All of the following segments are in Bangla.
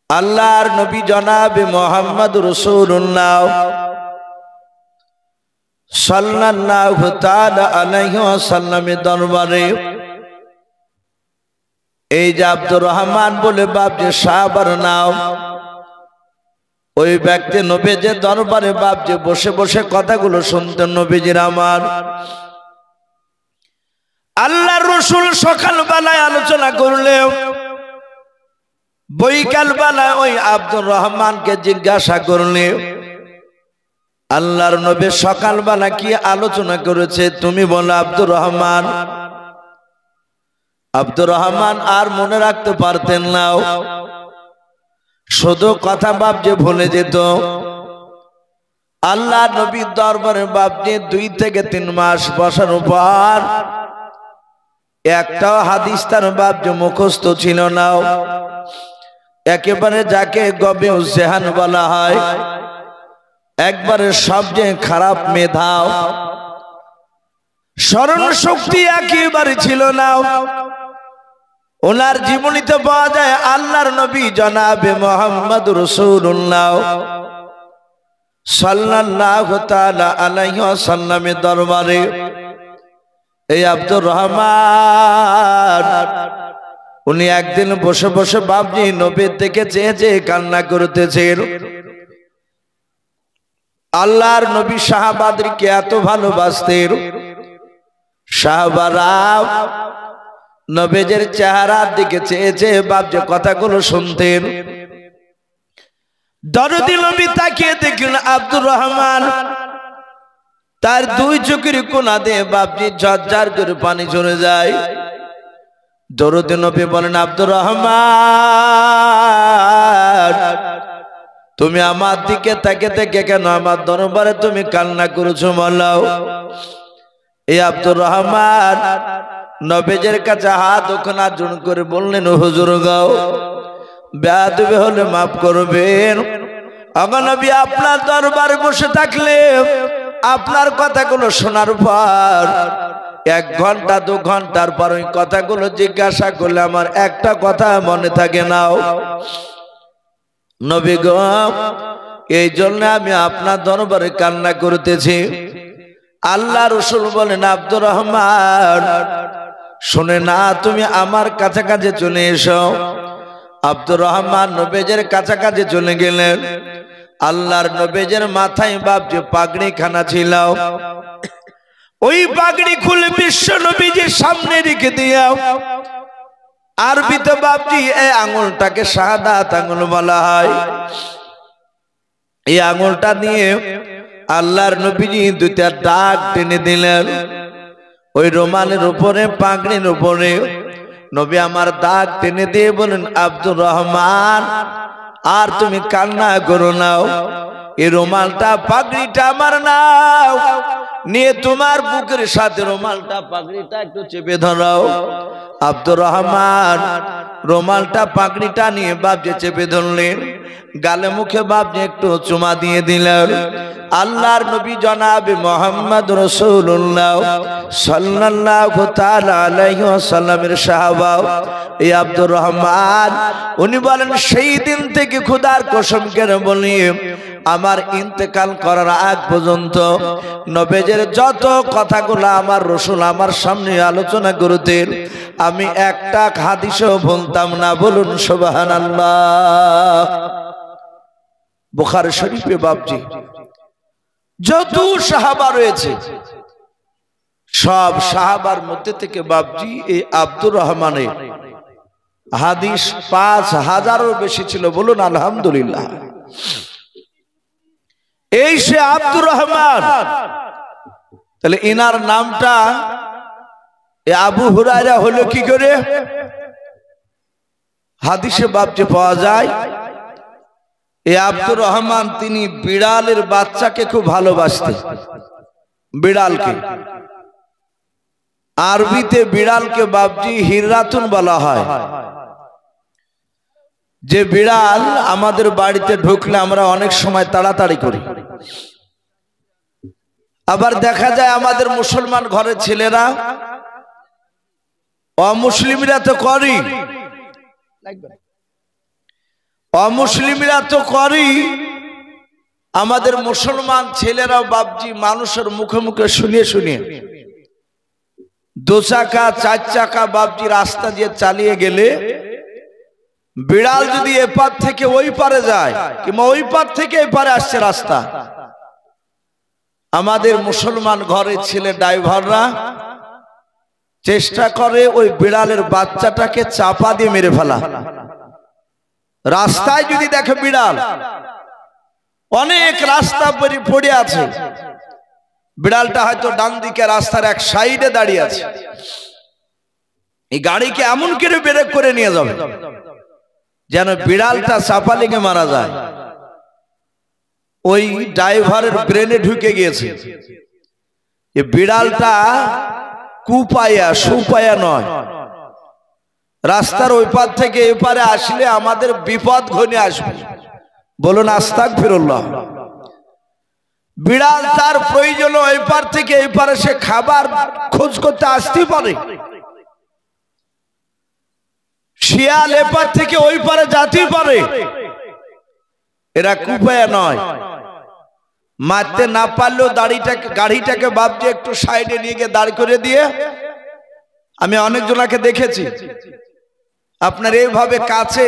আল্লাহর নবী জনাবে মুহাম্মদ রাসূলুল্লাহ সাল্লাল্লাহু তাআলা আলাইহি ওয়াসাল্লামের দরবারে এই যে আব্দুর রহমান বলে বাপ যে সাহাবার নাম, ওই ব্যক্তি নবীজির দরবারে বাপ যে বসে বসে কথাগুলো শুনতেন নবীজির আমার। আল্লাহর রাসূল সকাল বেলায় আলোচনা করলেও বৈকাল বেলায় ওই আব্দুর রহমানকে জিজ্ঞাসা করলে আল্লাহর নবী সকাল বেলা কি আলোচনা করেছে তুমি বলো আব্দুর রহমান। আব্দুর রহমান আর মনে রাখতে পারতেন না, শুধু কথা বাপ যে ভুলে যেত। আল্লাহ নবীর দরবারে বাপ যে 2 থেকে 3 মাস বসার পর একটাও হাদিস তার বাপ যে মুখস্থ ছিল না। একেবারে যাকে গবে জেহান বলা হয়, একবারে সবচেয়ে খারাপ মেধা, স্মরণ শক্তি একেবারে ছিল না। ওনার জীবনীতে পাওয়া যায় আল্লাহর নবী জনাবে মুহাম্মদ রাসূলুল্লাহ সাল্লাল্লাহু তাআলা আলাইহি ওয়াসাল্লামের দরবারে এই আব্দুর রহমান উনি একদিন বসে বসে বাপজি নবীর দিকে চেয়ে চেয়ে কান্না করতেছেন। আল্লাহর নবী সাহাবাদেরকে এত ভালোবাসতেন, সাহাবারা নবীজির চেহারার দিকে চেয়ে চেয়ে বাপ যে কথাগুলো শুনতেন। দরদি নবী তাকিয়ে দেখলেন আব্দুর রহমান, তার 2 চোখের কোনা দিয়ে বাপজি ঝরঝর করে পানি ঝরে যায়। দরদি নবী বলেন আব্দুর রহমান, তুমি আমার দিকে তাকিয়ে থেকে কেন আমার দরবারে তুমি কান্না করেছো বলো। এই আব্দুর রহমান নবীজির কাছে হাত ওখানে জোড় করে বললেন হুজুর গো, বেয়াদবি হলে মাফ করবেন। আমার নবী আপনার দরবারে বসে থাকলে আপনার কথাগুলো শোনার পর 1 ঘন্টা 2 ঘন্টার পর ওই কথাগুলো জিজ্ঞাসা করলে আমার একটা কথা মনে থাকে না। নবী গো, এই জন্য আমি আপনার দরবারে কান্না করতেছি। আল্লাহ রাসূল বলেন আব্দুর রহমান শুনে না, তুমি আমার কাছাকাছি চলে এসো। আব্দুর রহমান নবীজির কাছাকাছি চলে গেলেন। আল্লাহর নবীজির মাথায় বাপ যে পাগড়ি খানা ছিল, ওই পাগড়ি খুলে বিশ্ব নবীজির সামনে রেখে দিও। আরবিতে বাপজি এই আঙুলটাকে শাহাদাত আঙুল বলা হয়। এই আঙুলটা নিয়ে আল্লাহর নবীজি 2টা দাগ টেনে দিলেন ওই রুমালের উপরে, পাগড়ির উপরে। নবী আমার দাগ টেনে দিয়ে বলেন আব্দুর রহমান আর তুমি কান্না করো না, এই রুমালটা পাগড়িটা আমার নাও, নিয়ে তোমার বুকের সাথে রুমালটা পাগড়িটা একটু চেপে ধরাও। আব্দুর রহমান রুমালটা পাগড়িটা নিয়ে বাপজি চেপে ধরলেন, গালে মুখে বাপজি একটু চুমা দিয়ে দিলেন। আল্লাহর নবী জনাবে মুহাম্মদ রাসূলুল্লাহ সাল্লাল্লাহু তাআলা আলাইহি ওয়াসাল্লামের সাহাবা এই আব্দুর রহমান উনি বলেন সেই দিন থেকে খোদার কসম করে বলি আমার ইন্তেকাল করার আগ পর্যন্ত নবীজির যত কথাগুলো আমার রাসূল আমার সামনে আলোচনা করতেন আমি একটা হাদিসও ভুলতাম না। বলুন সুবহানাল্লাহ। বুখারী শরীফে বাপজি যত সাহাবা রয়েছে সব সাহাবার মধ্যে থেকে বাপজি এই আব্দুর রহমানের হাদিস 5000-এরও বেশি ছিল। বলুন আলহামদুলিল্লাহ। এই সে আব্দুর রহমান, তাহলে ইনার নামটা আবু হুরায়রা হলো কি করে? হাদিসে বাপজি পাওয়া যায় এই আব্দুর রহমান তিনি বিড়ালের বাচ্চাকে খুব ভালোবাসতেন। বিড়ালকে আরবিতে বিড়ালকে বাপজি হিররাতুন বলা হয়। যে বিড়াল আমাদের বাড়িতে ঢুকলে আমরা অনেক সময় তাড়াতাড়ি করি, আবার দেখা যায় আমাদের মুসলমান ঘরের ছেলেরা অমুসলিমরা তো করি, অমুসলিমরা তো করেই, আমাদের মুসলমান ছেলেরাও বাপজি মানুষের মুখে মুখে শুনিয়ে শুনিয়ে 2 চাকা 4 চাকা বাপজি রাস্তা দিয়ে চালিয়ে গেলে বিড়াল যদি এপার থেকে ওই পারে যায় কিংবা ওই পার থেকে এপারে আসছে রাস্তা, আমাদের মুসলমান ঘরের ছেলে ড্রাইভাররা চেষ্টা করে ওই বিড়ালের বাচ্চাটাকে চাপা দিয়ে মেরে ফেলা। রাস্তায় যদি দেখে বিড়াল, অনেক রাস্তা পড়ে আছে, বিড়ালটা হয়তো ডান দিকে রাস্তার এক সাইডে দাঁড়িয়ে আছে, এই গাড়িকে এমন করে ব্রেক করে নিয়ে যাবে যেন বিড়ালটা চাপা লেগে মারা যায়। ওই ড্রাইভারের ব্রেনে ঢুকে গিয়েছে এই বিড়ালটা কুপায়া সুপায়া নয়, রাস্তার ওই পার থেকে এপারে আসলে আমাদের বিপদ ঘনিয়ে আসবে। বলুন আস্তাগফিরুল্লাহ। বিড়াল তার প্রয়োজন ওই পার থেকে এই পারে সে খাবার খোঁজ করতে আসতে পারে, শিয়াল এপার থেকে ওই পারে যেতে পারে, এরা কুপায়া নয়। মারতে না পারলেও গাড়িটাকে ভাবছে একটু সাইডে নিয়ে গিয়ে দাঁড় করে দিয়ে, আমি অনেকজনকে দেখেছি আপনার এইভাবে কাছে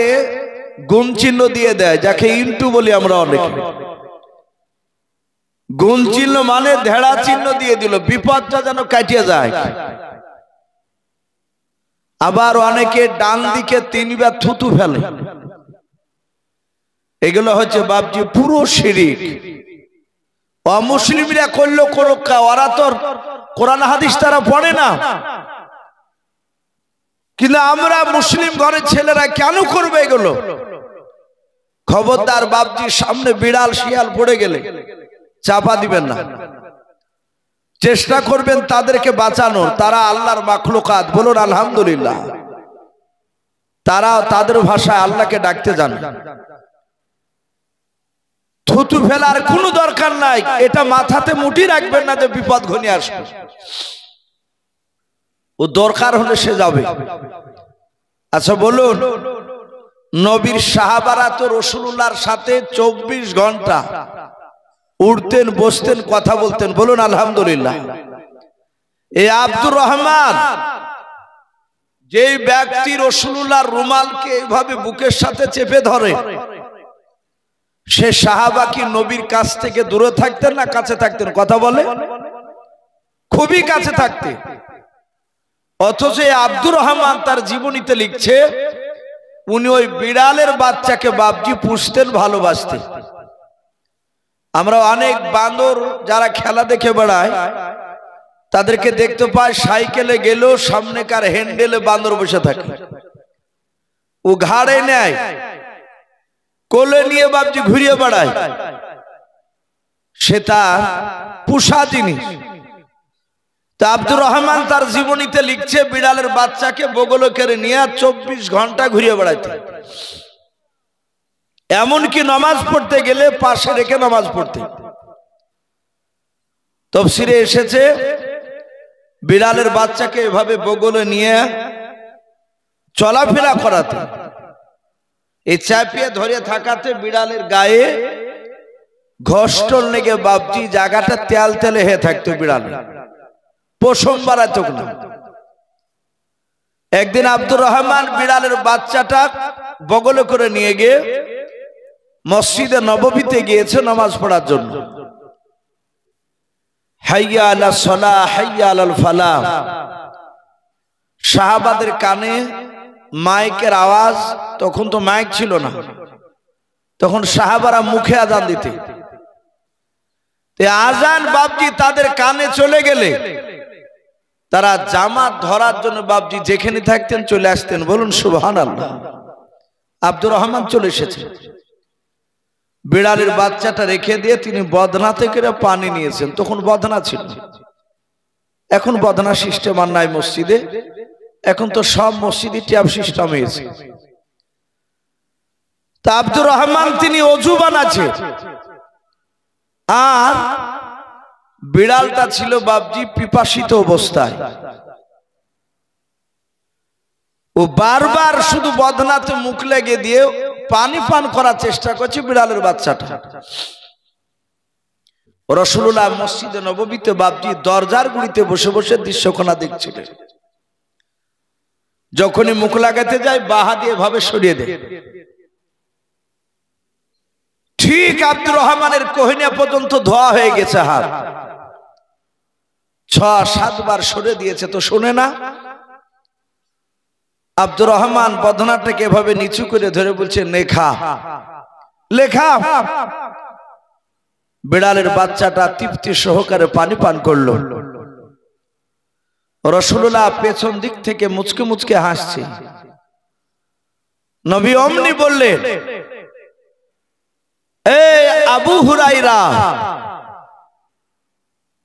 গুণ চিহ্ন দিয়ে দেয়, যাকে ইন্টু বলি আমরা অনেকে। গুণ চিহ্ন মানে ধেড়া চিহ্ন দিয়ে দিল, বিপদটা যেন কাটিয়ে যায়। আবার অনেকে ডান দিকে 3 বার থুতু ফেলে, এগুলো হচ্ছে বাপজি পুরো শিরিক। অমুসলিমরা করলো করোক্কা, ওরা তো কোরআন হাদিস তারা পড়ে না, কিন্তু আমরা মুসলিম ঘরের ছেলেরা কেন করবে এগুলো? খবরদার বাপজি, সামনে বিড়াল শিয়াল পড়ে গেলে চাপা দিবেন না, চেষ্টা করবেন তাদেরকে বাঁচানোর। তারা আল্লাহর মাখলুকাত, বলুন আলহামদুলিল্লাহ। তারা তাদের ভাষায় আল্লাহকে ডাকতে জানে। থুতু ফেলার কোনো দরকার নাই, এটা মাথাতে মুঠি রাখবেন না যে বিপদ ঘনিয়ে আসবে। ও দরকার হলে সে যাবে। আচ্ছা বলুন, নবীর সাহাবারা তো রাসূলুল্লাহর সাথে 24 ঘন্টা উঠতেন, বসতেন, কথা বলতেন, বলুন আলহামদুলিল্লাহ। এই আব্দুর রহমান, যেই ব্যক্তি রাসূলুল্লাহর রুমালকে এইভাবে বুকের সাথে চেপে ধরে, সে সাহাবা কি নবীর কাছ থেকে দূরে থাকতেন না কাছে থাকতেন? কথা বলে, খুবই কাছে থাকতেন। অথচ আব্দুর রহমান তার জীবনীতে লিখছে, উনি ওই বিড়ালের বাচ্চাকে বাপজি পুষতেন, ভালোবাসতেন। আমরা অনেক বান্দর যারা খেলা দেখে বেড়ায় তাদেরকে দেখতে পাই, সাইকেলে গেলেও সামনেকার হ্যান্ডেলে বান্দর বসে থাকে, ও ঘাড়ে নেয়, কোলে নিয়ে বাপজি ঘুরিয়ে বেড়ায়, সেটা পুষা জিনিস। তা আব্দুর রহমান তার জীবনীতে লিখছে, বিড়ালের বাচ্চাকে বগলে করে নিয়ে 24 ঘন্টা ঘুরিয়ে বেড়াইতে, এমনকি নামাজ পড়তে গেলে পাশে রেখে নামাজ পড়তে। তাফসীরে এসেছে, বিড়ালের বাচ্চাকে এভাবে বগলে নিয়ে চলাফেরা করাতে, এই চাপিয়ে ধরে থাকাতে বিড়ালের গায়ে ঘষ্টন লেগে বাপজি জায়গাটা তেল তেলে হয়ে থাকতো, বিড়াল পশম বাড়াতো না। একদিন আব্দুর রহমান বিড়ালের বাচ্চাটা বগলে করে নিয়ে গিয়ে মসজিদে নববীতে গিয়েছে নামাজ পড়ার জন্য। হাইয়া আলাস সালাহ, হাইয়া আলাল ফালাহ। সাহাবাদের কানে মাইকের আওয়াজ, তখন তো মাইক ছিল না, তখন সাহাবারা মুখে আজান দিতে। আজান বাপজি তাদের কানে চলে গেলে তারা জামাত ধরার জন্য বাপজি যেখানে থাকতেন চলে আসতেন, বলুন সুবহানাল্লাহ। আব্দুর রহমান চলে এসেছে, বিড়ালের বাচ্চাটা রেখে দিয়ে তিনি বদনা থেকে পানি নিয়েছেন। তখন বদনা ছিল, এখন বদনা সিস্টেম আর নাই মসজিদে, এখন তো সব মসজিদে ট্যাপ সিস্টেম হয়েছে। তা আব্দুর রহমান তিনি অজু বানাচ্ছে, আর বিড়ালটা ছিল বাপজি পিপাসিত অবস্থায়। ও বারবার শুধু বদনাতে মুখ লেগে দিয়ে পানি পান করার চেষ্টা করছে বিড়ালের বাচ্চাটা। রাসূলুল্লাহ মসজিদে নববীতে বাপজি দরজার গুড়িতে বসে বসে দৃশ্যখানা দেখছিলেন। যখনই মুখ লাগাতে যায় বাহা দিয়ে ভাবে সরিয়ে দেয়। ঠিক আব্দুর রহমানের কোহিনা পর্যন্ত ধোয়া হয়ে গেছে হাত, 6-7 বার সরে দিয়েছে তো শোনে না। আব্দুর রহমান বদনাটাকে এভাবে নিচু করে ধরে বলছে লেখা লেখা। বিড়ালের বাচ্চাটা তৃপ্তি সহকারে পানি পান করলো। রাসূলুল্লাহ পেছন দিক থেকে মুচকে মুচকে হাসছে। নবী অমনি বললেন, এই আবু হুরায়রা।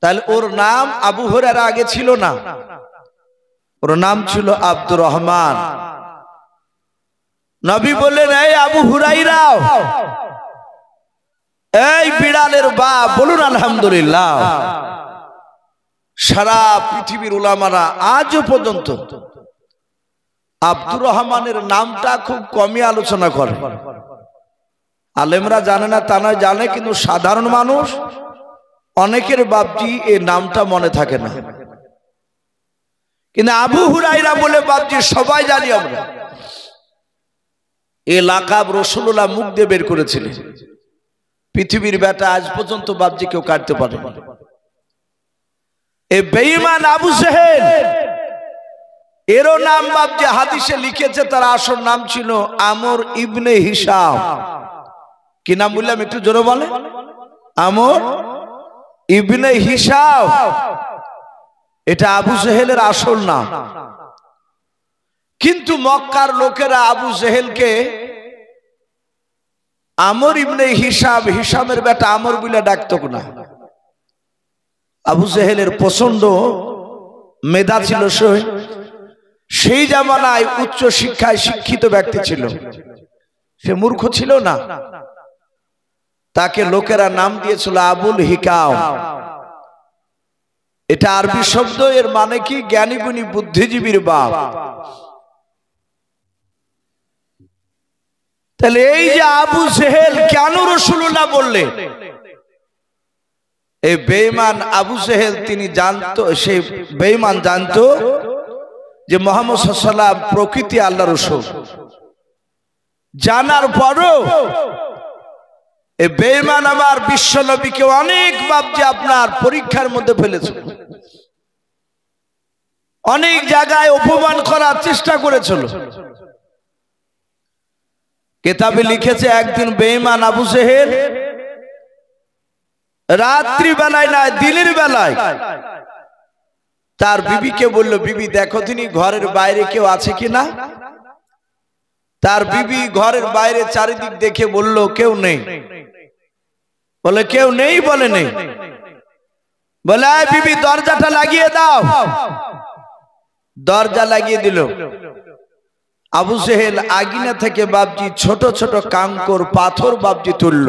তাহলে ওর নাম আবু হুরায়রা আগে ছিল না, ওর নাম ছিল আব্দুর রহমান। নবী বললেন, এই আবু হুরায়রা, এই বিড়ালের বাপ, বলুন আলহামদুলিল্লাহ। সারা পৃথিবীর উলামারা আজও পর্যন্ত আব্দুর রহমানের নামটা খুব কমই আলোচনা করে। আলেমরা জানে না তা নয়, জানে, কিন্তু সাধারণ মানুষ অনেকের বাপজি এই নামটা মনে থাকে না। কিন্তু আবু হুরায়রা বলে বাপজি সবাই জানি আমরা। এই লাকাব রাসূলুল্লাহ মুখ দিয়ে বের করেছিলেন। পৃথিবীর বেটা আজ পর্যন্ত বাপজি কেউ কাটতে পারে না। এই বেঈমান আবু জেহেল, এরও নাম বাপজি হাদিসে লিখেছে, তার আসল নাম ছিল আমর ইবনে হিশাম। কি নাম বললাম একটু জোরে বলে? আমর ইবনে হিশাম। এটা আবু জেহেলের আসল নাম। কিন্তু মক্কার লোকেরা আবু জেহেলকে আমর ইবনে হিশাম, হিশামের বেটা আমর বলে ডাকত না। আবু জেহেলের প্রচন্ড মেধা ছিল, সেই জামানায় উচ্চ শিক্ষায় শিক্ষিত ব্যক্তি ছিল, সে মূর্খ ছিল না। তাকে লোকেরা নাম দিয়েছিল আবুল হিকাম। এটা আরবি শব্দ, এর মানে কি? জ্ঞানী গুণী বুদ্ধিজীবীর বাপ। তাহলে এই যে আবু জেহেল কেন রাসূলুল্লাহ বললেন? এই বেঈমান আবু জেহেল তিনি জানতো, সেই বেঈমান জানতো যে মুহাম্মদ সাল্লাল্লাহু আলাইহি ওয়াসাল্লাম প্রকৃতি আল্লাহর রাসূল। জানার পরও এই বেঈমান আমার বিশ্ব নবীকে অনেক বাপজি আপনার পরীক্ষার মধ্যে ফেলেছে, অনেক জায়গায় অপমান করার চেষ্টা করেছিল। কিতাবে লিখেছে একদিন বেঈমান আবু জেহেল রাত্রি বেলায় না দিনের বেলায় তার বিবিকে বলল, বিবি দেখো তিনি ঘরের বাইরে কেউ আছে কিনা। তার বিবি ঘরের বাইরে চারিদিক দেখে বলল কেউ নেই। বলে কেউ নেই? বলে নেই। বলে বিবি দরজাটা লাগিয়ে দাও। দরজা লাগিয়ে দিল। আবু জেহেল আগুনে থেকে বাপজি ছোট ছোট কাঙ্কর পাথর বাপজি তুলল।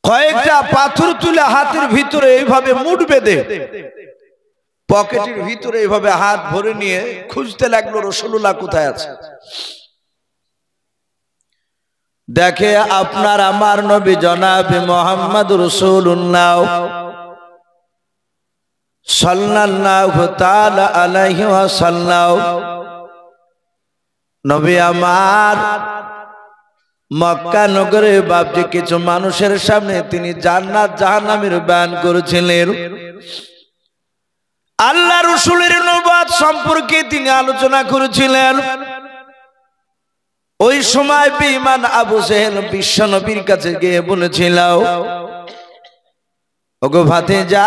কয়েকটা পাথর তুলে হাতের ভিতরে এইভাবে মুঠ বেঁধে পকেটের ভিতরে এইভাবে হাত ভরে নিয়ে খুঁজতে লাগলো রাসূলুল্লাহ কোথায় আছে। দেখে আপনার আমার নবী জনাবে মুহাম্মদ রাসূলুল্লাহ সাল্লাল্লাহু তাআলা আলাইহি ওয়াসাল্লাম, নবী আমার মক্কা নগরে বাপজি কিছু মানুষের সামনে তিনি জান্নাত জাহান্নামের বয়ান করেছিলেন। আল্লাহ রাসূলের নবুয়ত সম্পর্কে তিনি আলোচনা করেছিলেন। ওই সময় বেঈমান আবু জেহেল বিশ্ব নবীর কাছে গিয়ে বলেছিল, ওগো ভাতিজা,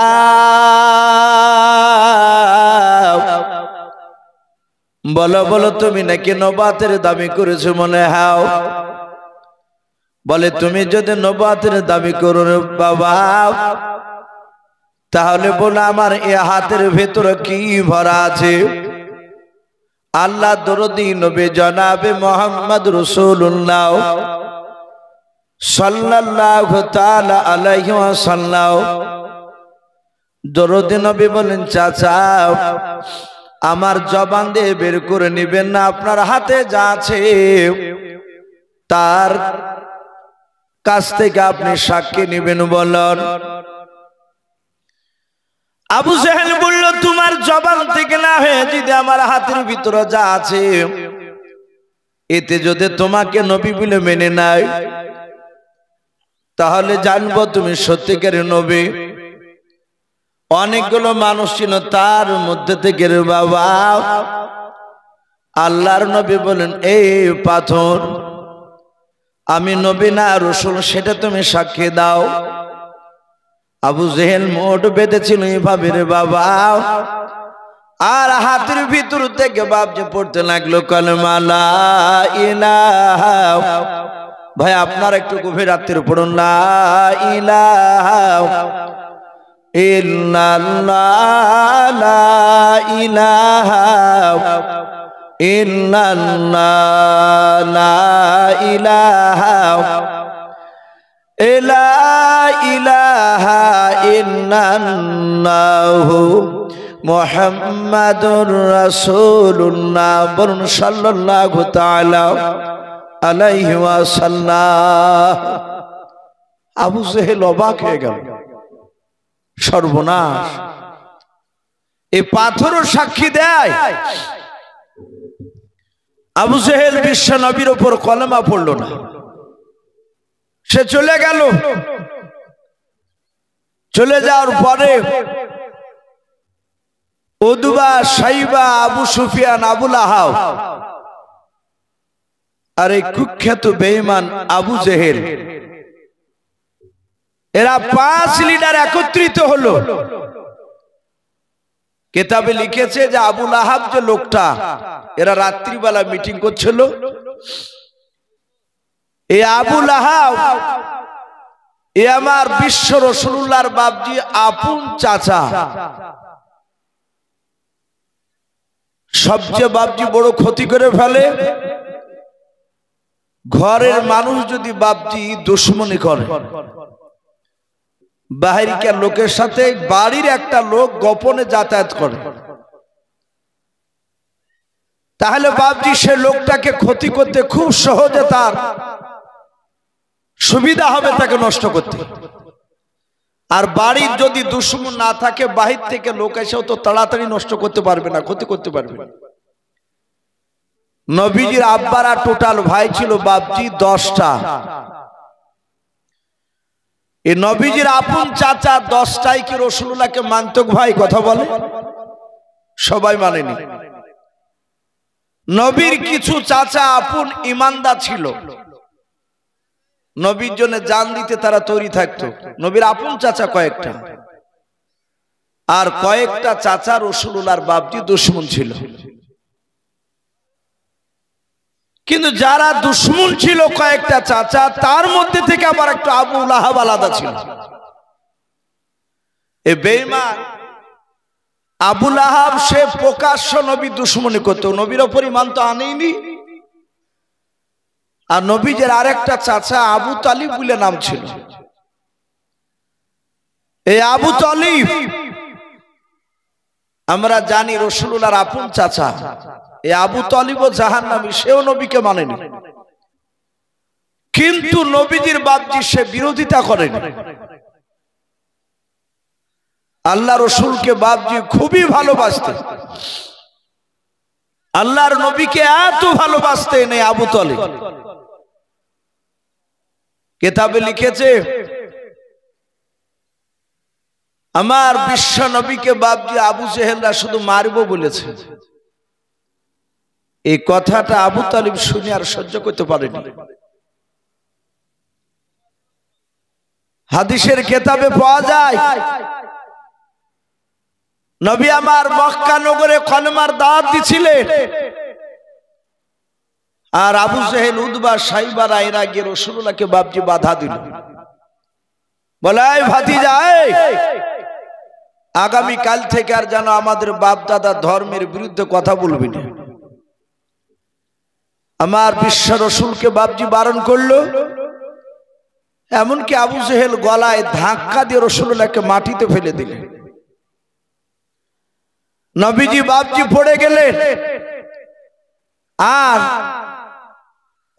বলো বলো তুমি নাকি নবুয়তের দাবি করেছো মনে হয়? বলে তুমি যদি নবুয়তের দাবি করো বাবা, তাহলে বলো আমার এ হাতের ভেতরে কি ভরা আছে? আল্লাহ দরদি নবী জনাবে মুহাম্মদ রাসূলুল্লাহ সাল্লাল্লাহু তাআলা আলাইহি ওয়াসাল্লাম দরদি নবী বলেন, চাচা আমার জবান দিয়ে বের করে নেবেন না, আপনার হাতে যা আছে তার কাছ থেকে আপনি সাক্ষী নেবেন। বলুন। আবু জেহেল বলল, তোমার জবান থেকে না হয়ে যদি আমার হাতের ভিতরে যা আছে এতে যদি তোমাকে নবী বলে মেনে নেয় তাহলে জানবো তুমি সত্যিকারের নবী। অনেকগুলো মানুষ ছিল, তার মধ্যে থেকে বাবা আল্লাহর নবী বলেন, এই পাথর আমি নবী না রাসূল সেটা তুমি সাক্ষী দাও। আবু জেহেল মোট বেঁধেছিল এভাবে রে বাবা, আর হাতের ভিতর থেকে বাপজি পড়তে লাগলো কালেমা লা ইলাহা। ভাই আপনার একটু গভীর রাত্রির পড়ুন, লা ইলাহা ইল্লাল্লাহ, লা ইলাহা ইল্লাল্লাহ, লা ইলাহা ইলাহা ইল্লাল্লাহু মুহাম্মাদুর রাসূলুল্লাহ। বলুন সাল্লাল্লাহু তাআলা আলাইহি ওয়াসাল্লাম। আবু জেহেল অবাক হয়ে গেল, সর্বনাশ, এই পাথরও সাক্ষী দেয়। আবু জেহেল বিশ্ব নবীর উপর কলেমা পড়ল না, সে চলে গেল। চলে যাওয়ার পরে উদবা, সাইবা, আবু সুফিয়ান, আবু লাহাব আর এই কুখ্যাত বেঈমান আবু জেহেল, এরা 5 লিডার একত্রিত হলো। কিতাবে লিখেছে যে আবু লাহাব যে লোকটা, এরা রাত্রিবেলা মিটিং করছিল। এই আবু লাহাব এ আমার বিশ্ব রাসূলুল্লাহর বাপজি আপন চাচা, সবচেয়ে বাপজি বড় ক্ষতি করে ফেলে। ঘরের মানুষ যদি বাপজি দুশ্মনী করে, বাহিরিকার লোকের সাথে বাড়ির একটা লোক গোপনে যাতায়াত করে, তাহলে বাপজি সে লোকটাকে ক্ষতি করতে খুব সহজে তার সুবিধা হবে তাকে নষ্ট করতে। আর বাড়ির যদি দুশ্মন না থাকে, বাহির থেকে লোক এসেও তো তাড়াতাড়ি নষ্ট করতে পারবে না, ক্ষতি করতে পারবে না। নবীজির আব্বারা টোটাল ভাই ছিল বাপজি 10টা। এই নবীজির আপন চাচা 10টাই কি রাসূলুল্লাহকে মানত ভাই? কথা বলে, সবাই মানেনি। নবীর কিছু চাচা আপন ইমানদার ছিল, নবীর জন্য জান দিতে তারা তৈরি থাকতো। নবীর আপন চাচা কয়েকটা, আর কয়েকটা চাচা রাসূলুল্লাহর বাপজি দুশমন ছিল। কিন্তু যারা দুশমন ছিল কয়েকটা চাচা, তার মধ্যে থেকে আবার একটা আবু লাহাব আলাদা ছিল। এই বেঈমান আবু লাহাব সে প্রকাশ্য নবী দুশমনী করত, নবীর উপর ঈমান তো আনেইনি। আর নবীজের আরেকটা চাচা আবু তালিব বলে নাম ছিল। এই আবু তালিব আমরা জানি রাসূলুল্লাহর আপন চাচা। এই আবু তালিবও জাহান্নামী, সেও নবীকে মানেনি। কিন্তু নবীজির বাপজি সে বিরোধিতা করেনি। আল্লাহ রসুলকে বাপজি খুবই ভালোবাসতেন, আল্লাহর নবীকে এত ভালোবাসতেন এই আবু তালিব। কিতাবে লিখেছে আমার বিশ্ব নবীকে বাপজি আবু জেহেলরা শুধু মারবো বলেছে। এই কথাটা আবু তালিব শুনে আর সহ্য করতে পারেনি। হাদিসের কিতাবে পাওয়া যায় নবী আমার মক্কা নগরে কলেমার দাওয়াত দিছিলেন, আর আবু জেহেল, উদবা, সাইবারা এরা গিয়ে রাসূলুল্লাহকে বাপজি বাধা দিল। বলে, এই ভাতিজা, আগামী কাল থেকে আর যেন আমাদের বাপ দাদা ধর্মের বিরুদ্ধে কথা বলবি না। আমার বিশ্ব রাসূলকে বাপজি বারণ করলো। এমনকি আবু জেহেল গলায় ধাক্কা দিয়ে রাসূলুল্লাহকে মাটিতে ফেলে দিলেন। নবীজি বাপজি পড়ে গেলেন আর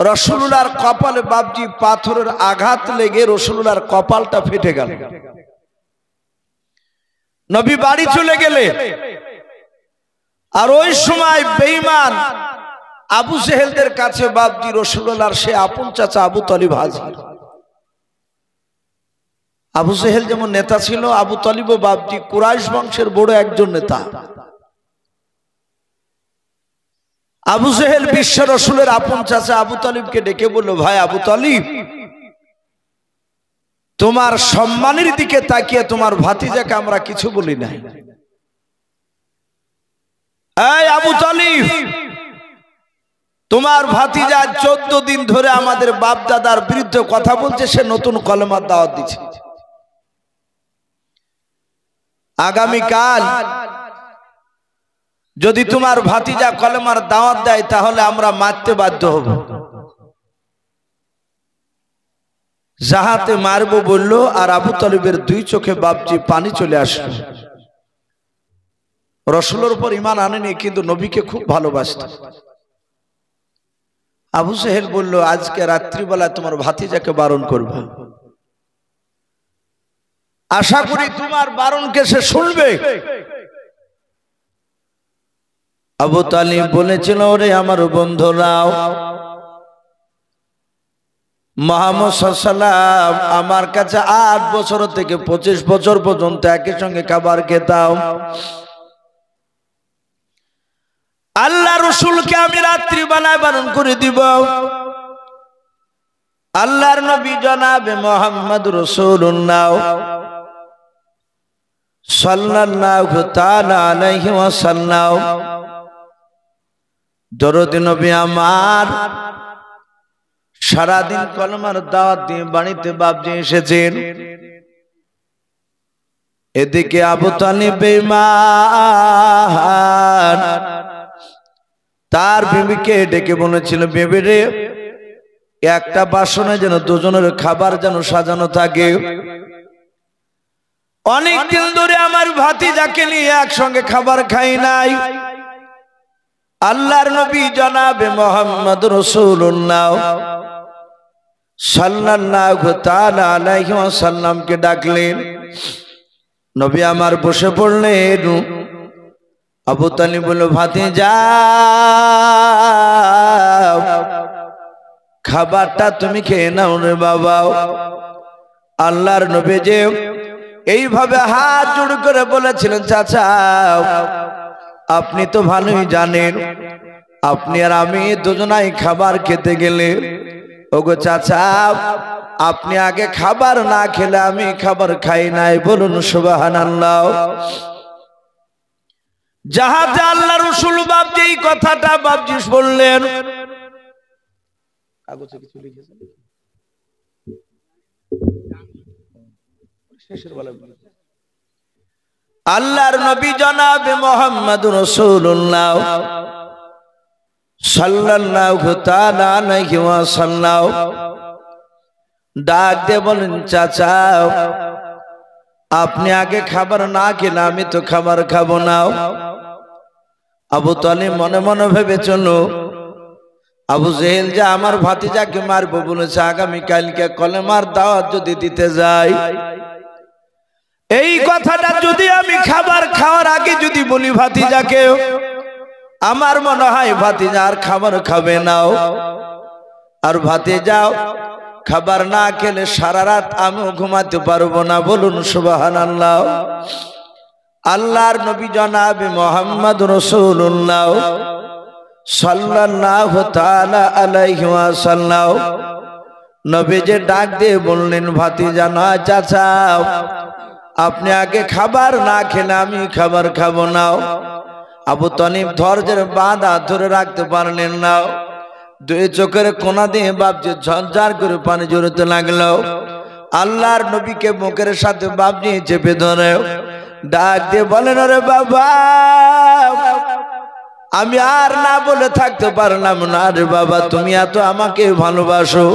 রাসূলুল্লাহর কপালে বাপজি পাথরের আঘাত লেগে রাসূলুল্লাহর কপালটা ফেটে গেল। নবী বাড়ি চলে গেলেন আর ওই সময় বেঈমান আবু জেহেলদের কাছে বাপজি রাসূলুল্লাহর সে আপন চাচা আবু তালিব হাজির। আবু জেহেল যেমন নেতা ছিল, আবু তালিবও বাপজি কুরাইশ বংশের বড় একজন নেতা। আবু জেহেল বিশ্ব রাসূলের আপন চাচা আবু তালিবকে ডেকে বলল, ভাই আবু তালিব, তোমার সম্মানের দিকে তাকিয়ে তোমার ভাতিজাকে আমরা কিছু বলি নাই। এই আবু তালিব, তোমার ভাতিজা 14 দিন ধরে আমাদের বাপ দাদার বিরুদ্ধে কথা বলছে, সে নতুন কলেমার দাওয়াত দিচ্ছে। আগামীকাল যদি তোমার ভাতিজা কলেমার দাওয়াত দেয় তাহলে আমরা মারতে বাধ্য হব। যাহাতে মারবো বলল আর আবু তালিবের 2 চোখে বাপজি পানি চলে আসলো। রাসূলের উপর ঈমান আনেনি কিন্তু নবীকে খুব ভালোবাসত। আবু জেহেল বলল, আজকে রাত্রিবেলা তোমার ভাতিজাকে বারণ করবে, আশা করি তোমার বারণকে সে শুনবে। আবু তালিব বলেছিল, ওরে আমার বন্ধুরাও, মুহাম্মদ সাল্লাল্লাহু আলাইহি ওয়াসাল্লাম আমার কাছে 8 বছর থেকে 25 বছর পর্যন্ত একই সঙ্গে খাবার খেতাম। আল্লাহ রাসূলকে আমি রাত্রি বেলায় বারণ করে দিব। আল্লাহর নবী জনাবে মুহাম্মদ রাসূলুল্লাহ সাল্লাল্লাহু তাআলা আলাইহি ওয়াসাল্লাম দরদি নবী আমার সারাদিন কলমার দাওয়াত দিয়ে বাড়িতে বাপজি এসেছেন। এদিকে আবু তালিব বেঈমান তার বিবিকে ডেকে বলেছিল, বেবি রে, একটা বাসনে যেন দুজনের খাবার যেন সাজানো থাকে। অনেকদিন ধরে আমার ভাতিজাকে নিয়ে একসঙ্গে খাবার খাই নাই। আল্লাহর নবী জনাবে মুহাম্মদ রাসূলুল্লাহ সাল্লাল্লাহু তাআলা আলাইহি ওয়াসাল্লামকে ডাকলেন। নবী আমার বসে পড়লেন। আবু তালিব বলল, ভাতিজা, খাবারটা তুমি খেয়ে নাও রে বাবা। আল্লাহর নবী যে এইভাবে হাত জোড় করে বলেছিলেন, চাচা আপনি তো ভালোই জানেন, আপনি আর আমি দুজনাই খাবার খেতে গেলে, ওগো চাচা আপনি আগে খাবার না খেলে আমি খাবার খাই নাই, বলুন সুবহানাল্লাহ। যাহাতে আল্লাহ রাসূল বাপজি এই কথাটা বাপজি বললেন। কাগজে কিছু লিখেছেন? শেষের বেলা আল্লাহর নবী জনাবে মুহাম্মদ রাসূলুল্লাহ সাল্লাল্লাহু তাআলা আলাইহি ওয়াসাল্লাম ডাক দিয়ে বলেন, চাচা আপনি আগে খাবার না খেলে আমি তো খাবার খাবো না। আবু তালিব মনে মনে ভেবে চলো, আবু জেহেল যে আমার ভাতিজাকে মারবো বলেছে, আগামী কালকে কলেমার দাওয়াত যদি দিতে যাই, এই কথাটা যদি আমি খাবার খাওয়ার আগে যদি বলি ভাতিজাকে, আমার মনে হয় ভাতিজা আর খাবার খাবে না। আর ভাতিজা খাবার না খেলে সারা রাত আমিও ঘুমাতে পারবো না, বলুন সুবহানাল্লাহ। আল্লাহর নবী জনাবে মুহাম্মদ রাসূলুল্লাহ সাল্লাল্লাহু তাআলা আলাইহি ওয়াসাল্লাম নবী যে ডাক দিয়ে বললেন, ভাতিজা না চাচা আপনি আগে খাবার না খেলে আমি খাবার খাবো না। আবু তালিব ধৈর্যের বাঁধা ধরে রাখতে পারলেন না। 2 চোখের কোনা দিয়ে বাপজি ঝরঝর করে পানি ঝরতে লাগলো। আল্লাহর নবীকে মুখের সাথে বাপজি চেপে ধরে ডাক দিয়ে বলেন, রে বাবা আমি আর না বলে থাকতে পারলাম না রে বাবা, তুমি এত আমাকে ভালোবাসো।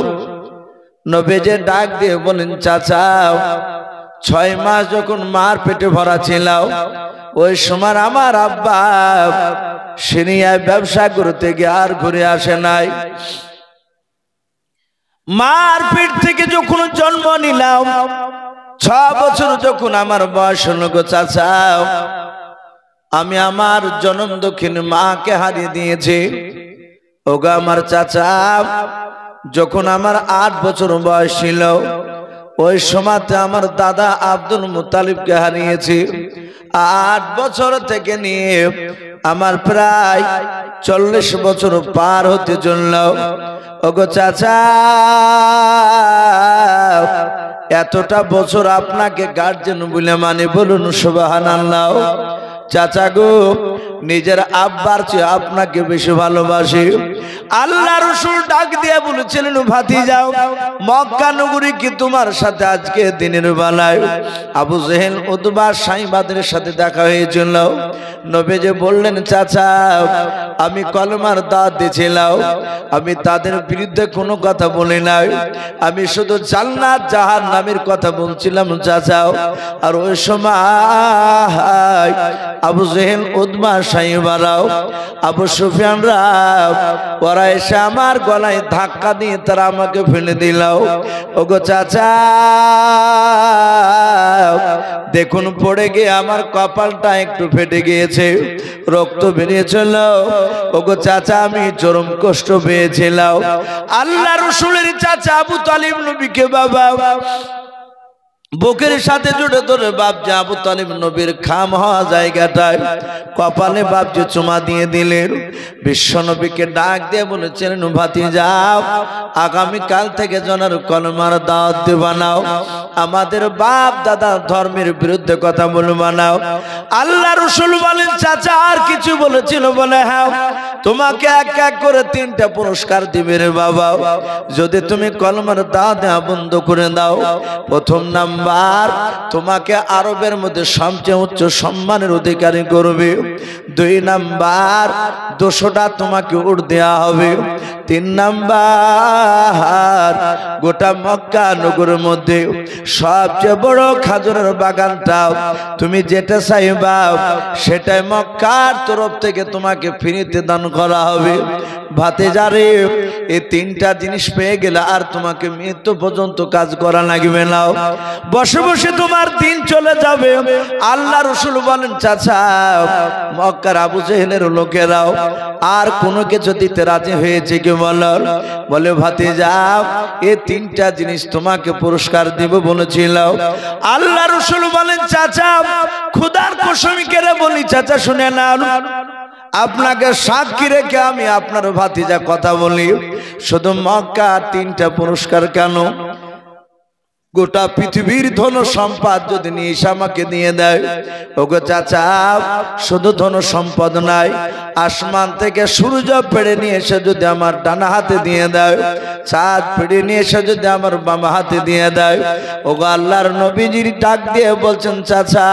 নবী যে ডাক দিয়ে বলেন, চাচা 6 মাস যখন মার পেটে ভরা ছিল, ওই সময় আমার আব্বা সিনিয়ায় ব্যবসা করতে গিয়ে আর ঘুরে আসে নাই। মার পেট থেকে যখন জন্ম নিলাম, 6 বছর যখন আমার বয়স হলো গো চাচা, আমি আমার জনম দক্ষিণ মাকে হারিয়ে দিয়েছি। ওগো আমার চাচা, যখন আমার 8 বছর বয়স ছিল, ওই সময়তে আমার দাদা আব্দুল মুত্তালিবকে হারিয়েছি। 8 বছর থেকে নিয়ে আমার প্রায় 40 বছর পার হতে চলল। ওগো চাচা, এতটা বছর আপনাকে গার্জেন বলে মানে, বলুন সুবহানাল্লাহ। চাচা গো, নিজের আব্বার চেয়ে আপনাকে বেশি ভালোবাসি। আল্লাহ রাসূল ডাক দিয়ে বলেছিলেন, ভাতিজাও, মক্কা নগরী কি তোমার সাথে আজকে দিনের বেলায় আবু জেহেল, উতবা, সাইবাদের সাথে দেখা হয়েছিল? নবীজি বললেন, চাচা, আমি কলমার দাওয়াত দিয়েছিলাম, আমি তাদের বিরুদ্ধে কোনো কথা বলি নাই, আমি শুধু জান্নাত জাহান্নামের কথা বলছিলাম চাচা। আর ওই সময় আবু জেহেল, উতবা, সাইবারাও, আবু সুফিয়ানরাও, ওরা এসে আমার গলায় ধাক্কা দিয়ে তারা আমাকে ফেলে দিল। ওগো চাচা, দেখুন পড়ে গিয়ে আমার কপালটা একটু ফেটে গিয়েছে, রক্ত বেরিয়েছিল। ওগো চাচা, আমি চরম কষ্ট পেয়েছিলাম। আল্লাহ রাসূলের চাচা আবু তালিব নবীকে বাবা বুকের সাথে জুড়ে ধরে বাপজি আবু তালিব নবীর খাম হওয়া জায়গাটায় কপালে বাপজি চুমা দিয়ে দিলেন। বিশ্ব নবীকে ডাক দিয়ে বলেছিলেন, ভাতিজা, আগামী কাল থেকে জনার কলমার দাওয়াত দেবা নাও, আমাদের বাপ দাদা ধর্মের বিরুদ্ধে কথা বলবা নাও। আল্লাহ রাসূল বলেন, চাচা আর কিছু বলেছিল? বলে, হ্যাঁ, তোমাকে এক এক করে 3টা পুরস্কার দিবে রে বাবা, যদি তুমি কলমার দাওয়াত দেওয়া বন্ধ করে দাও। প্রথম নাম্বার, তোমাকে আরবের মধ্যে সবচেয়ে উচ্চ সম্মানের অধিকারী করবে। 2 নাম্বার, 200টা তোমাকে উট দেওয়া হবে। 3 নাম্বার, গোটা মক্কা নগরের মধ্যে সবচেয়ে বড় খাজুরের বাগানটা তুমি যেটা চাইবা সেটাই মক্কার তরফ থেকে তোমাকে ফ্রিতে দান করা হবে। ভাতিজারে, এই 3টা জিনিস পেয়ে গেলে আর তোমাকে মৃত্যু পর্যন্ত কাজ করা লাগবে না, বসে বসে তোমার দিন চলে যাবে। আল্লাহ রাসূল বলেন, চাচা, মক্কার আবু জেহেলের লোকেরাও আর কোনো কিছু দিতে রাজি হয়েছে কি? বলে, ভাতিজা, এই 3টা জিনিস তোমাকে পুরস্কার দিব বলেছিল। আল্লাহ রাসূল বলেন, চাচা, খোদার কসম করে বলি চাচা, শুনে না, আপনাকে সাক্ষী রেখে আমি আপনার ভাতিজা কথা বলি, শুধু মক্কা 3টা পুরস্কার কেন, গোটা পৃথিবীর ধন সম্পদ যদি নিয়ে এসে আমাকে দিয়ে দেয়। ওগো চাচা, শুধু ধন সম্পদ নাই, আসমান থেকে সূর্য পেড়ে নিয়ে এসে যদি আমার ডানা হাতে দিয়ে দেয়, চাঁদ পেড়ে নিয়ে এসে যদি আমার বাম হাতে দিয়ে দেয়। ওগো আল্লাহর নবীজির ডাক দিয়ে বলছেন, চাচা,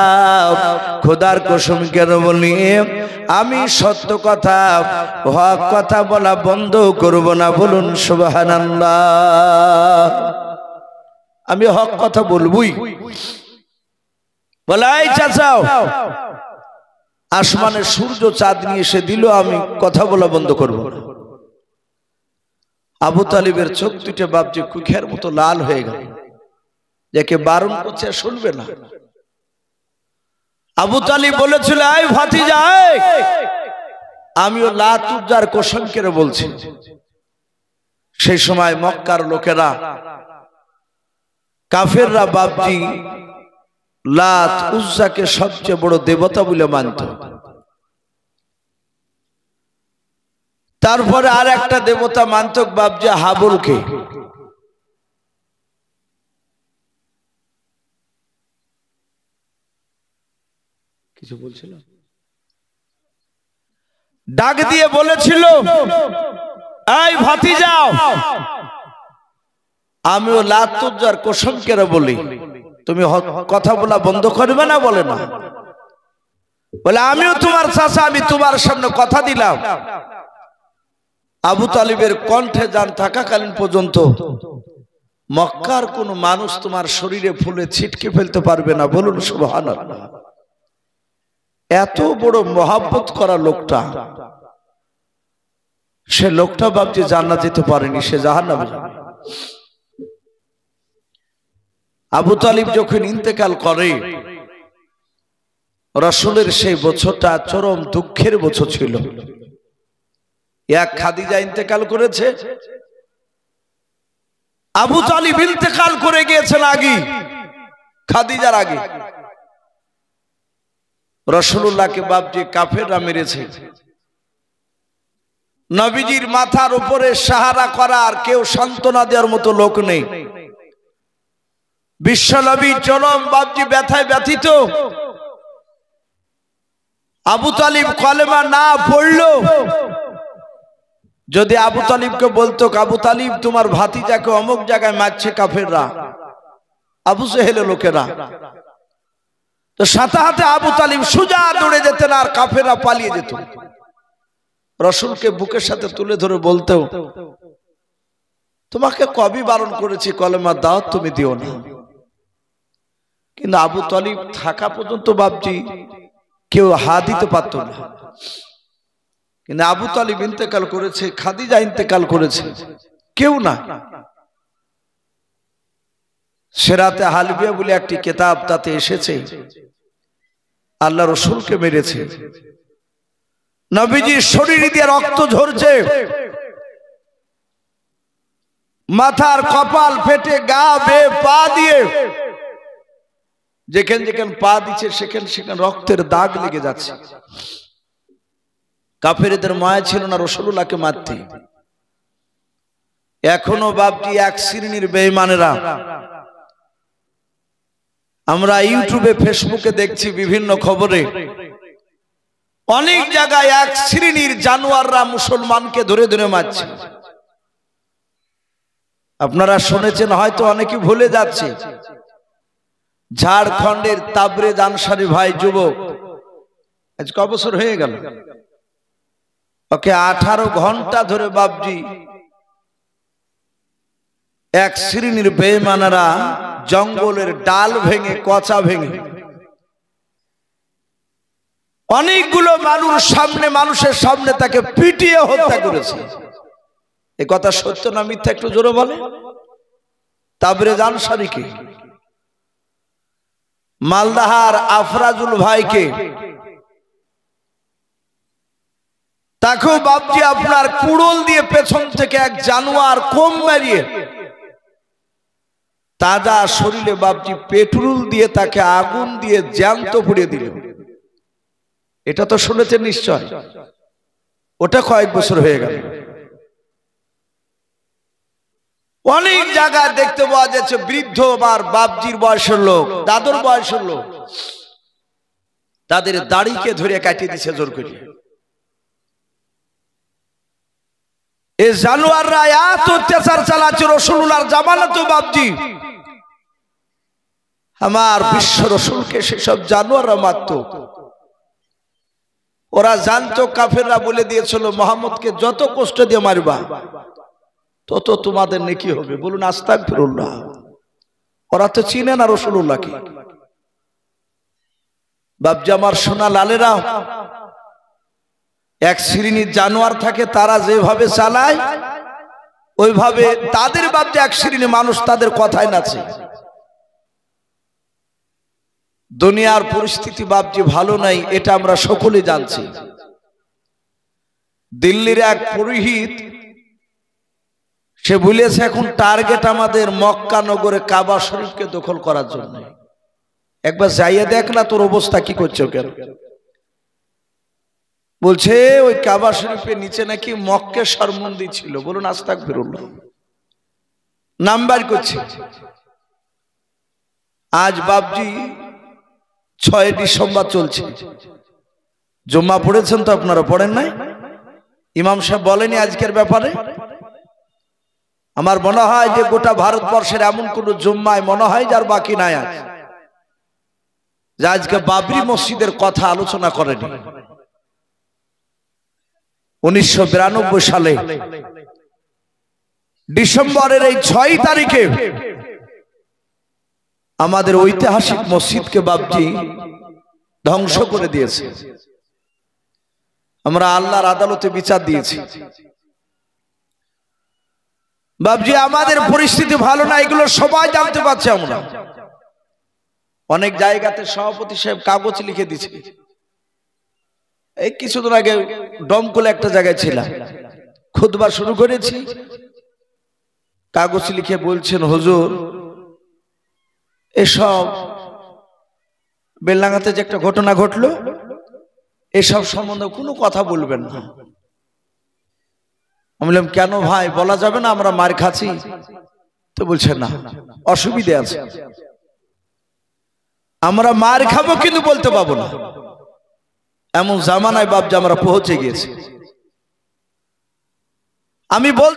খোদার কসম করে বলি, আমি সত্য কথা, হক কথা বলা বন্ধ করব না, বলুন সুবহানাল্লাহ। আমি হক কথা বলবই। বলাই চাচা, আসমানের সূর্য চাঁদ নিয়ে এসে দিল, আমি কথা বলা বন্ধ করব না। আবু তালিবের চোখ দুটো বাপজি কুখের মতো লাল হয়ে গেল, যাকে বারণ করছে শুনবে না। আবু তালিব বলেছিল, এই ভাতিজা, আমিও লাত উজ্জার কসম করে বলছি, সেই সময় মক্কার লোকেরা, কাফেররা বাপজি লাত উজ্জাকে সবচেয়ে বড় দেবতা বলে মানত। তারপরে আর একটা দেবতা মানত বাপজি হাবলকে। কিছু বলছিল, ডাক দিয়ে বলেছিল, এই ভাতিজা, আমিও লাত উজ্জার কসম করে বলি, তুমি কথা বলা বন্ধ করবে না? বলে না। বলে, আমিও তোমার চাচা, আমি তোমার সামনে কথা দিলাম। আবু তালিবের কণ্ঠে জান থাকাকালীন পর্যন্ত মক্কার কোন মানুষ তোমার শরীরে ফুলে ছিটকে ফেলতে পারবে না, বলুন সুবহানাল্লাহ। এত বড় মহব্বত করা লোকটা, সে লোকটা বাপজি জান্নাত যেতে পারেনি, সে জাহান্নামে যাবে। আবু তালিব যখন ইন্তেকাল করে, রাসূলের সেই বছরটা চরম দুঃখের বছর ছিল। এক খাদিজা ইন্তেকাল করেছে, আবু তালিব ইন্তেকাল করে গিয়েছেন আগে, খাদিজার আগে। রাসূলুল্লাহকে বাপজি কাফেররা মেরেছে। নবীজির মাথার উপরে সাহারা করার কেউ সান্ত্বনা দেওয়ার মতো লোক নেই। বিশ্ব নবী চরম বাপজি ব্যথায় ব্যথিত। আবু তালিব কলেমা না পড়লো, যদি আবু তালিবকে বলতো আবু তালিব তোমার ভাতিজাকে অমুক জায়গায় মারছে কাফেররা, আবু জেহেলের লোকেরা, তো সাথে সাথে আবু তালিব সোজা দৌড়ে যেতেন আর কাফেররা পালিয়ে যেত। রাসূলকে বুকের সাথে তুলে ধরে বলতো তোমাকে কবি বারণ করেছি কলেমা দাও, তুমি দিও না। কিন্তু আবু তালিব থাকা পর্যন্ত বাপজি কেউ হা দিতে পারত না। কিন্তু আবু তালিব ইন্তেকাল করেছে, খাদিজা ইন্তেকাল করেছে, কেউ না। সেরাতে হালবিয়া বলে একটি কিতাব, তাতে এসেছে আল্লাহ রাসূলকে মেরেছে, নবীজির শরীর দিয়ে রক্ত ঝরছে, মাথার কপাল ফেটে গা বেয়ে পা দিয়ে যেখানে যেখানে পা দিচ্ছে সেখানে সেখানে রক্তের দাগ লেগে যাচ্ছে। কাফেরদের মায়া ছিল না রাসূলুল্লাহকে মারতে। এখনো বাপজি এক শ্রেণীর বেঈমানেরা, আমরা ইউটিউবে ফেসবুকে দেখছি বিভিন্ন খবরে, অনেক জায়গায় এক শ্রেণীর জানোয়াররা মুসলমানকে ধরে ধরে মারছে। আপনারা শুনেছেন হয়তো, অনেকে ভুলে যাচ্ছে। ঝাড়খণ্ডের তাবরেজ আনসারী ভাই যুবক, আজ ক বছর হয়ে গেল, ওকে 18 ঘন্টা ধরে বাপজি এক শ্রেণীর বেঈমানেরা জঙ্গলের ডাল ভেঙে, কচা ভেঙে অনেকগুলো মানুষের সামনে তাকে পিটিয়ে হত্যা করেছে। এ কথা সত্য না মিথ্যা একটু জোরে বলে? তাবরেজ আনসারীকে, মালদাহার আফরাজুল ভাইকে, তাকেও বাপজি আপনার কুড়োল দিয়ে পেছন থেকে এক জানোয়ার কোম মারিয়ে তাজা শরীরে বাপজি পেট্রোল দিয়ে তাকে আগুন দিয়ে জ্যান্ত পুড়িয়ে দিল। এটা তো শুনেছেন নিশ্চয়, ওটা কয়েক বছর হয়ে গেল। অনেক জায়গায় দেখতে পাওয়া যাচ্ছে বৃদ্ধ বা বাপজির বয়সের লোক, দাদুর বয়সের লোক, তাদের দাড়িকে ধরে কাটিয়ে দিচ্ছে জোর করে। এই জানোয়াররা এত অত্যাচার চালাচ্ছে রাসূলুল্লাহর জামানাতে বাপজি, আমার বিশ্ব রাসূলকে সেসব জানোয়াররা মারত। ওরা জানতো, কাফেররা বলে দিয়েছিল মুহাম্মদকে যত কষ্ট দিয়ে মারবা তত তোমাদের নেকি হবে। বলুন আস্তাগফিরুল্লাহ। ওরা তো চিনে না রাসূলুল্লাহকে। বাপজি আমার সোনা লালেরা, এক শ্রেণীর জানোয়ার থাকে, তারা যেভাবে চালায় ওইভাবে তাদের বাপজি এক শ্রেণীর মানুষ তাদের কথায় নাচে। দুনিয়ার পরিস্থিতি বাপজি ভালো নাই, এটা আমরা সকলে জানছি। দিল্লির এক পুরোহিত, সে বলেছে এখন টার্গেট আমাদের মক্কা নগরে কাবা শরীফকে দখল করার জন্য। একবার যাইয়ে দেখ না তোর অবস্থা কি করছে। কেন বলছে ওই কাবা শরীফের নিচে নাকি মক্কেশ্বর মন্দির ছিল। বলুন আস্তাগফিরুল্লাহ। নাম্বার করছে। আজ বাপজি 6 ডিসেম্বর চলছে। জুম্মা পড়েছেন তো আপনারা? পড়েন নাই? ইমাম সাহেব বলেনি আজকের ব্যাপারে? আমার মনে হয় যে গোটা ভারতবর্ষের এমন কোন জুম্মায় মনে হয় যার বাকি নাই আজ, যে আজকে বাবরি মসজিদের কথা আলোচনা করেনি। 1992 সালে ডিসেম্বরের এই 6 তারিখে আমাদের ঐতিহাসিক মসজিদকে বাবজি ধ্বংস করে দিয়েছে। আমরা আল্লাহর আদালতে বিচার দিয়েছি। বাবজি আমাদের পরিস্থিতি ভালো না, এগুলো সবাই জানতে পারছে। আমরা অনেক জায়গাতে সভাপতি সাহেব কাগজ লিখে দিচ্ছে। এই কিছুদিন আগে ডমকলে একটা জায়গায় ছিলাম, খুতবা শুরু করেছি, কাগজ লিখে বলছেন, হুজুর এসব বেলডাঙ্গাতে যে একটা ঘটনা ঘটলো এসব সম্বন্ধে কোনো কথা বলবেন না। আমি বললাম কেন ভাই, বলা যাবে না আমরা মার খাচ্ছি? তো বলছে না, অসুবিধা আছে, আমরা মার খাবো কিন্তু বলতে পাবো না। এমন জামানায় বাপ যে আমরা পৌঁছে গিয়েছি। আমি বল